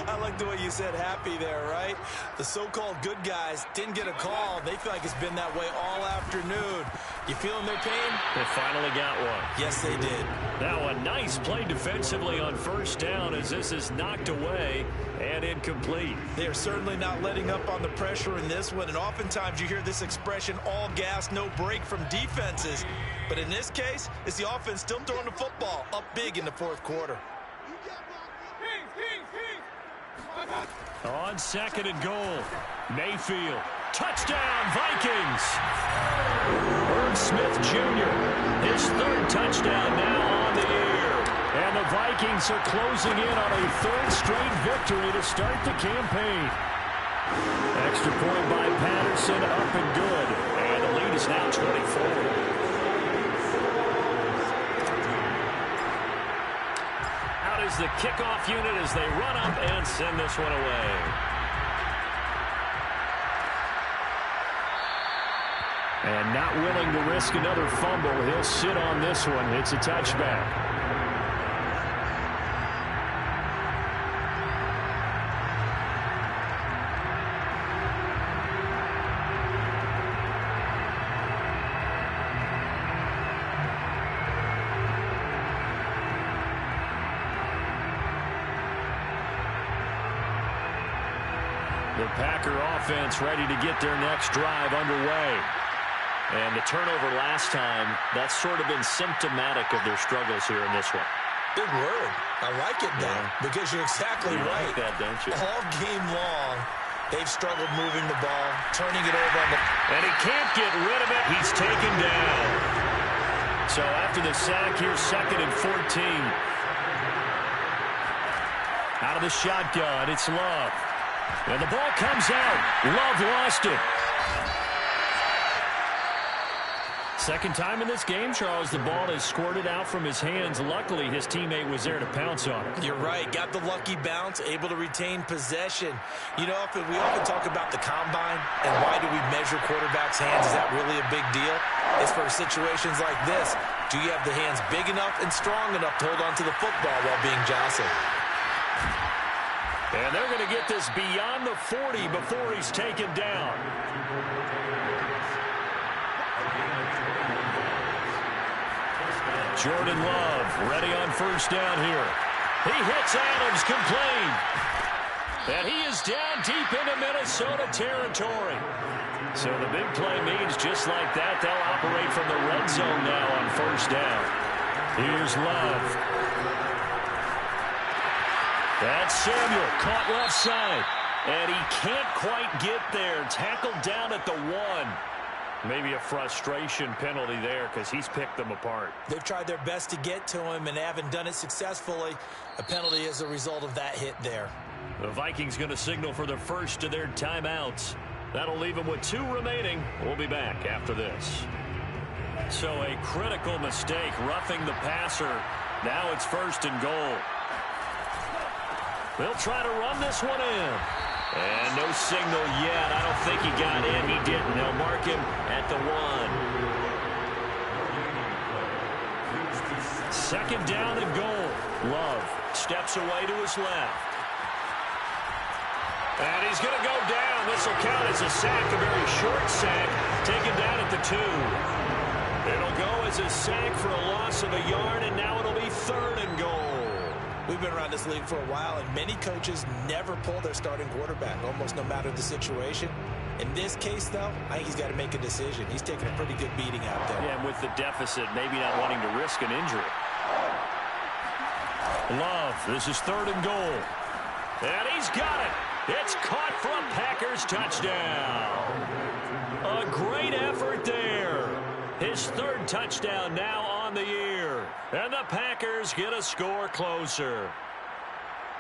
I like the way you said happy there, right? The so-called good guys didn't get a call. They feel like it's been that way all afternoon. You feeling their pain? They finally got one. Yes, they did. Now a nice play defensively on 1st down as this is knocked away and incomplete. They are certainly not letting up on the pressure in this one, and oftentimes you hear this expression, all gas, no break from defenses. But in this case, it's the offense still throwing the football up big in the 4th quarter. On 2nd and goal, Mayfield. Touchdown, Vikings! Irv Smith Jr., his 3rd touchdown now on the year. And the Vikings are closing in on a 3rd straight victory to start the campaign. Extra point by Patterson, up and good. And the lead is now 24. Is the kickoff unit as they run up and send this one away. And not willing to risk another fumble, he'll sit on this one. It's a touchback. The Packer offense ready to get their next drive underway. And the turnover last time, that's sort of been symptomatic of their struggles here in this one. Big word. I like it now because you're exactly right. Like that, don't you? All game long, they've struggled moving the ball, turning it over on the... And he can't get rid of it. He's taken down. So after the sack here, 2nd and 14. Out of the shotgun, it's Love. And the ball comes out. Love lost it. Second time in this game, Charles, the ball has squirted out from his hands. Luckily, his teammate was there to pounce on it. You're right. Got the lucky bounce, able to retain possession. You know, we often talk about the combine and why do we measure quarterbacks' hands. Is that really a big deal? It's for situations like this. Do you have the hands big enough and strong enough to hold on to the football while being jostled? And they're going to get this beyond the 40 before he's taken down. Jordan Love ready on first down here. He hits Adams complete. And he is down deep into Minnesota territory. So the big play means just like that, they'll operate from the red zone now on first down. Here's Love. That's Samuel, caught left side. And he can't quite get there. Tackled down at the 1. Maybe a frustration penalty there because he's picked them apart. They've tried their best to get to him and haven't done it successfully. A penalty is a result of that hit there. The Vikings going to signal for the first of their timeouts. That'll leave them with 2 remaining. We'll be back after this. So a critical mistake, roughing the passer. Now it's first and goal. They'll try to run this one in. And no signal yet. I don't think he got in. He didn't. They'll mark him at the 1. Second down and goal. Love steps away to his left. And he's going to go down. This will count as a sack, a very short sack, taken down at the 2. It'll go as a sack for a loss of a yard, and now it'll be third and goal. We've been around this league for a while, and many coaches never pull their starting quarterback, almost no matter the situation. In this case, though, I think he's got to make a decision. He's taking a pretty good beating out there. Yeah, and with the deficit, maybe not wanting to risk an injury. Love, this is third and goal. And he's got it. It's caught for a Packers touchdown. A great effort there. His third touchdown now on the year. And the Packers get a score closer.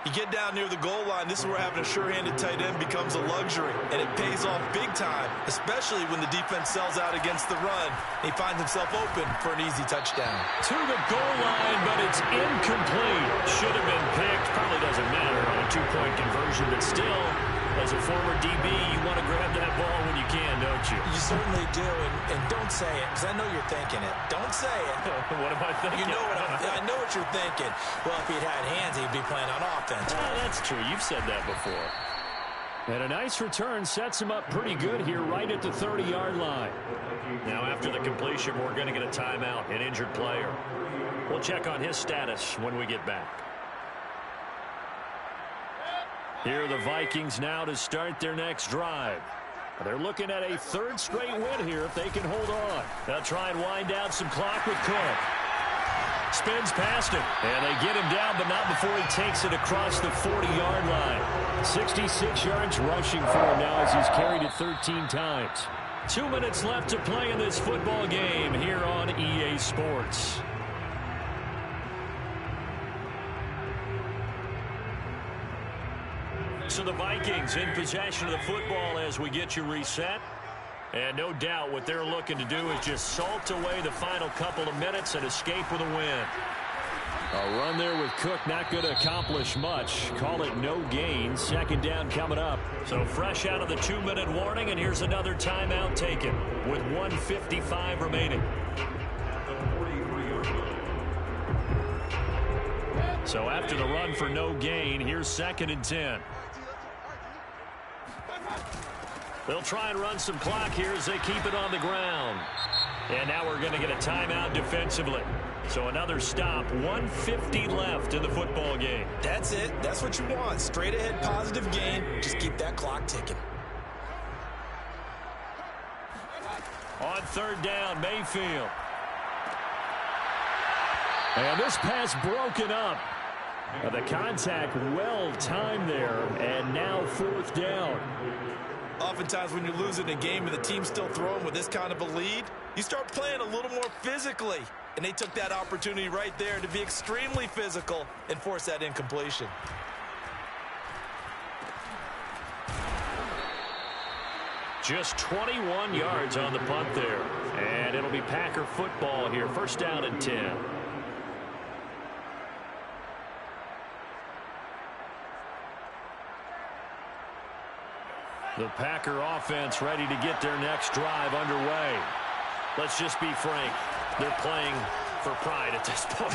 You get down near the goal line, this is where having a sure-handed tight end becomes a luxury. And it pays off big time, especially when the defense sells out against the run. He finds himself open for an easy touchdown. To the goal line, but it's incomplete. Should have been picked. Probably doesn't matter on a 2-point conversion, but still, as a former DB, you want to grab that ball when you can, don't you? You certainly do, and don't say it, because I know you're thinking it. Don't say it. What am I thinking? You know I know what you're thinking. Well, if he'd had hands, he'd be playing on offense. Oh, that's true. You've said that before. And a nice return sets him up pretty good here right at the 30-yard line. Now, after the completion, we're going to get a timeout, an injured player. We'll check on his status when we get back. Here are the Vikings now to start their next drive. They're looking at a third straight win here if they can hold on. They'll try and wind down some clock with Cook. Spins past him, and they get him down, but not before he takes it across the 40-yard line. 66 yards rushing for him now as he's carried it 13 times. 2 minutes left to play in this football game here on EA Sports. So the Vikings in possession of the football as we get you reset. And no doubt what they're looking to do is just salt away the final couple of minutes and escape with a win. A run there with Cook not going to accomplish much. Call it no gain. Second down coming up. So fresh out of the 2-minute warning, and here's another timeout taken with 1:55 remaining. So after the run for no gain, here's 2nd and 10. They'll try and run some clock here as they keep it on the ground. And now we're going to get a timeout defensively. So another stop, 1:50 left in the football game. That's it. That's what you want. Straight ahead, positive gain. Just keep that clock ticking. On third down, Mayfield. And this pass broken up. The contact well timed there, and now 4th down. Oftentimes when you're losing a game and the team's still throwing with this kind of a lead, you start playing a little more physically. And they took that opportunity right there to be extremely physical and force that Just 21 yards on the punt there. And it'll be Packer football here. First down and 10. The Packer offense ready to get their next drive underway. Let's just be frank. They're playing for pride at this point.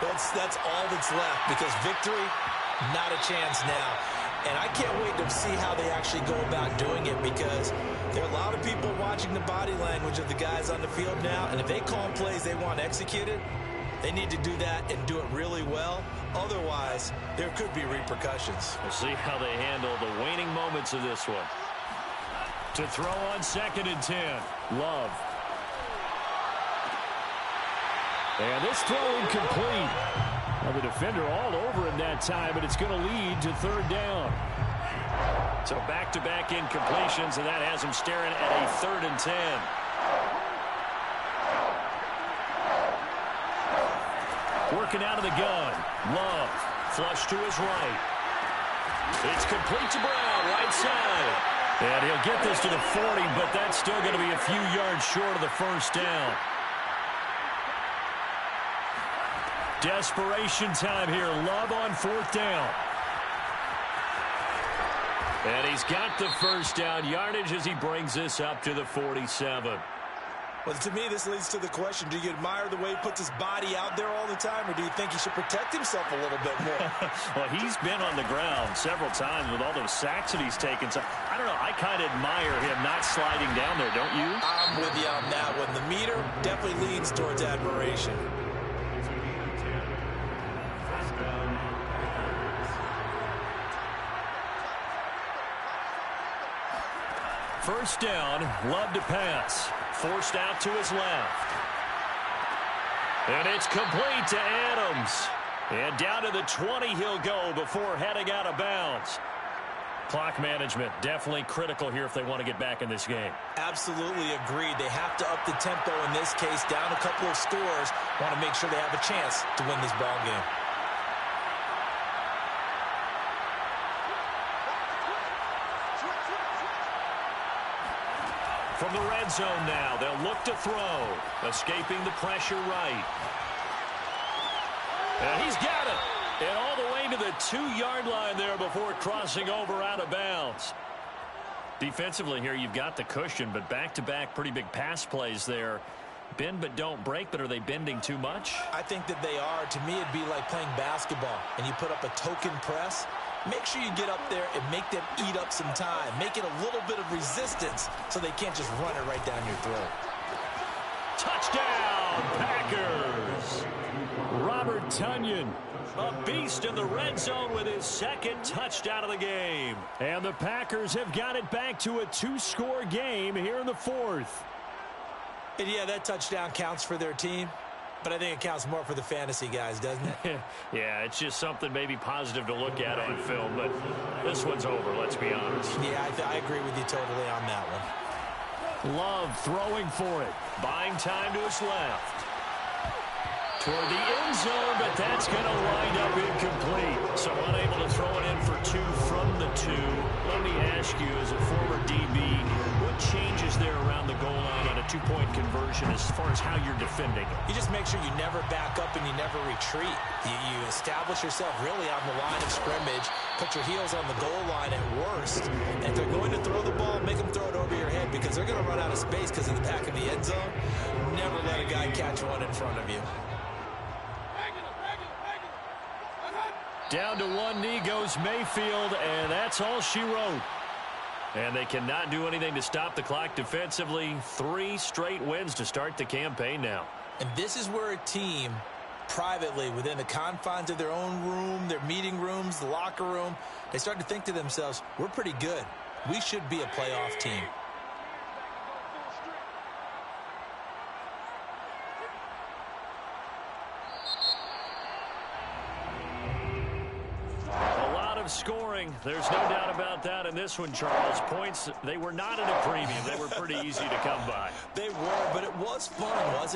That's all that's left, because victory, not a chance now. And I can't wait to see how they actually go about doing it, because there are a lot of people watching the body language of the guys on the field now, and if they call plays they want executed, they need to do that and do it really well. Otherwise, there could be repercussions. We'll see how they handle the waning moments of this one. To throw on 2nd and 10. Love. And this throw incomplete. Well, the defender all over him that time, but it's going to lead to 3rd down. So back-to-back incompletions, and that has him staring at a 3rd and 10. Working out of the gun. Love. Flush to his right. It's complete to Brown, right side. And he'll get this to the 40, but that's still going to be a few yards short of the first down. Desperation time here. Love on 4th down. And he's got the first down yardage as he brings this up to the 47. Well, to me, this leads to the question, do you admire the way he puts his body out there all the time, or do you think he should protect himself a little bit more? Well, he's been on the ground several times with all those sacks that he's taken. So, I don't know, I kind of admire him not sliding down there, don't you? I'm with you on that one. The meter definitely leans towards admiration. First down, Love to pass. Forced out to his left. And it's complete to Adams. And down to the 20 he'll go before heading out of bounds. Clock management definitely critical here if they want to get back in this game. Absolutely agreed. They have to up the tempo in this case, down a couple of scores. Want to make sure they have a chance to win this ball game. From the red zone now, they'll look to throw. Escaping the pressure right. And he's got it. And all the way to the 2-yard line there before crossing over out of bounds. Defensively here, you've got the cushion, but back-to-back pretty big pass plays there. Bend but don't break, but are they bending too much? I think that they are. To me, it'd be like playing basketball, and you put up a token press. Make sure you get up there and make them eat up some time. Make it a little bit of resistance so they can't just run it right down your throat. Touchdown, Packers! Robert Tonyan, a beast in the red zone with his 2nd touchdown of the game. And the Packers have got it back to a 2-score game here in the 4th. And yeah, that touchdown counts for their team. But I think it counts more for the fantasy guys, doesn't it? Yeah, it's just something maybe positive to look at on film, but this one's over, let's be honest. Yeah, I agree with you totally on that one. Love throwing for it. Buying time to his left. Toward the end zone, but that's going to wind up incomplete. So unable to throw it in for 2 from the 2. Let me ask you, as a former DB, what changes there around the goal line on a 2-point conversion as far as how you're defending it? You just make sure you never back up and you never retreat. You establish yourself really on the line of scrimmage, put your heels on the goal line at worst, and if they're going to throw the ball, make them throw it over your head, because they're going to run out of space because of the back of the end zone. Never let a guy catch one in front of you. Down to one knee goes Mayfield, and that's all she wrote. And they cannot do anything to stop the clock defensively. 3 straight wins to start the campaign now. And this is where a team, privately, within the confines of their own room, their meeting rooms, the locker room, they start to think to themselves, we're pretty good. We should be a playoff team. Scoring. There's no doubt about that in this one, Charles. Points, they were not at a premium. They were pretty easy to come by. They were, but it was fun, wasn't it?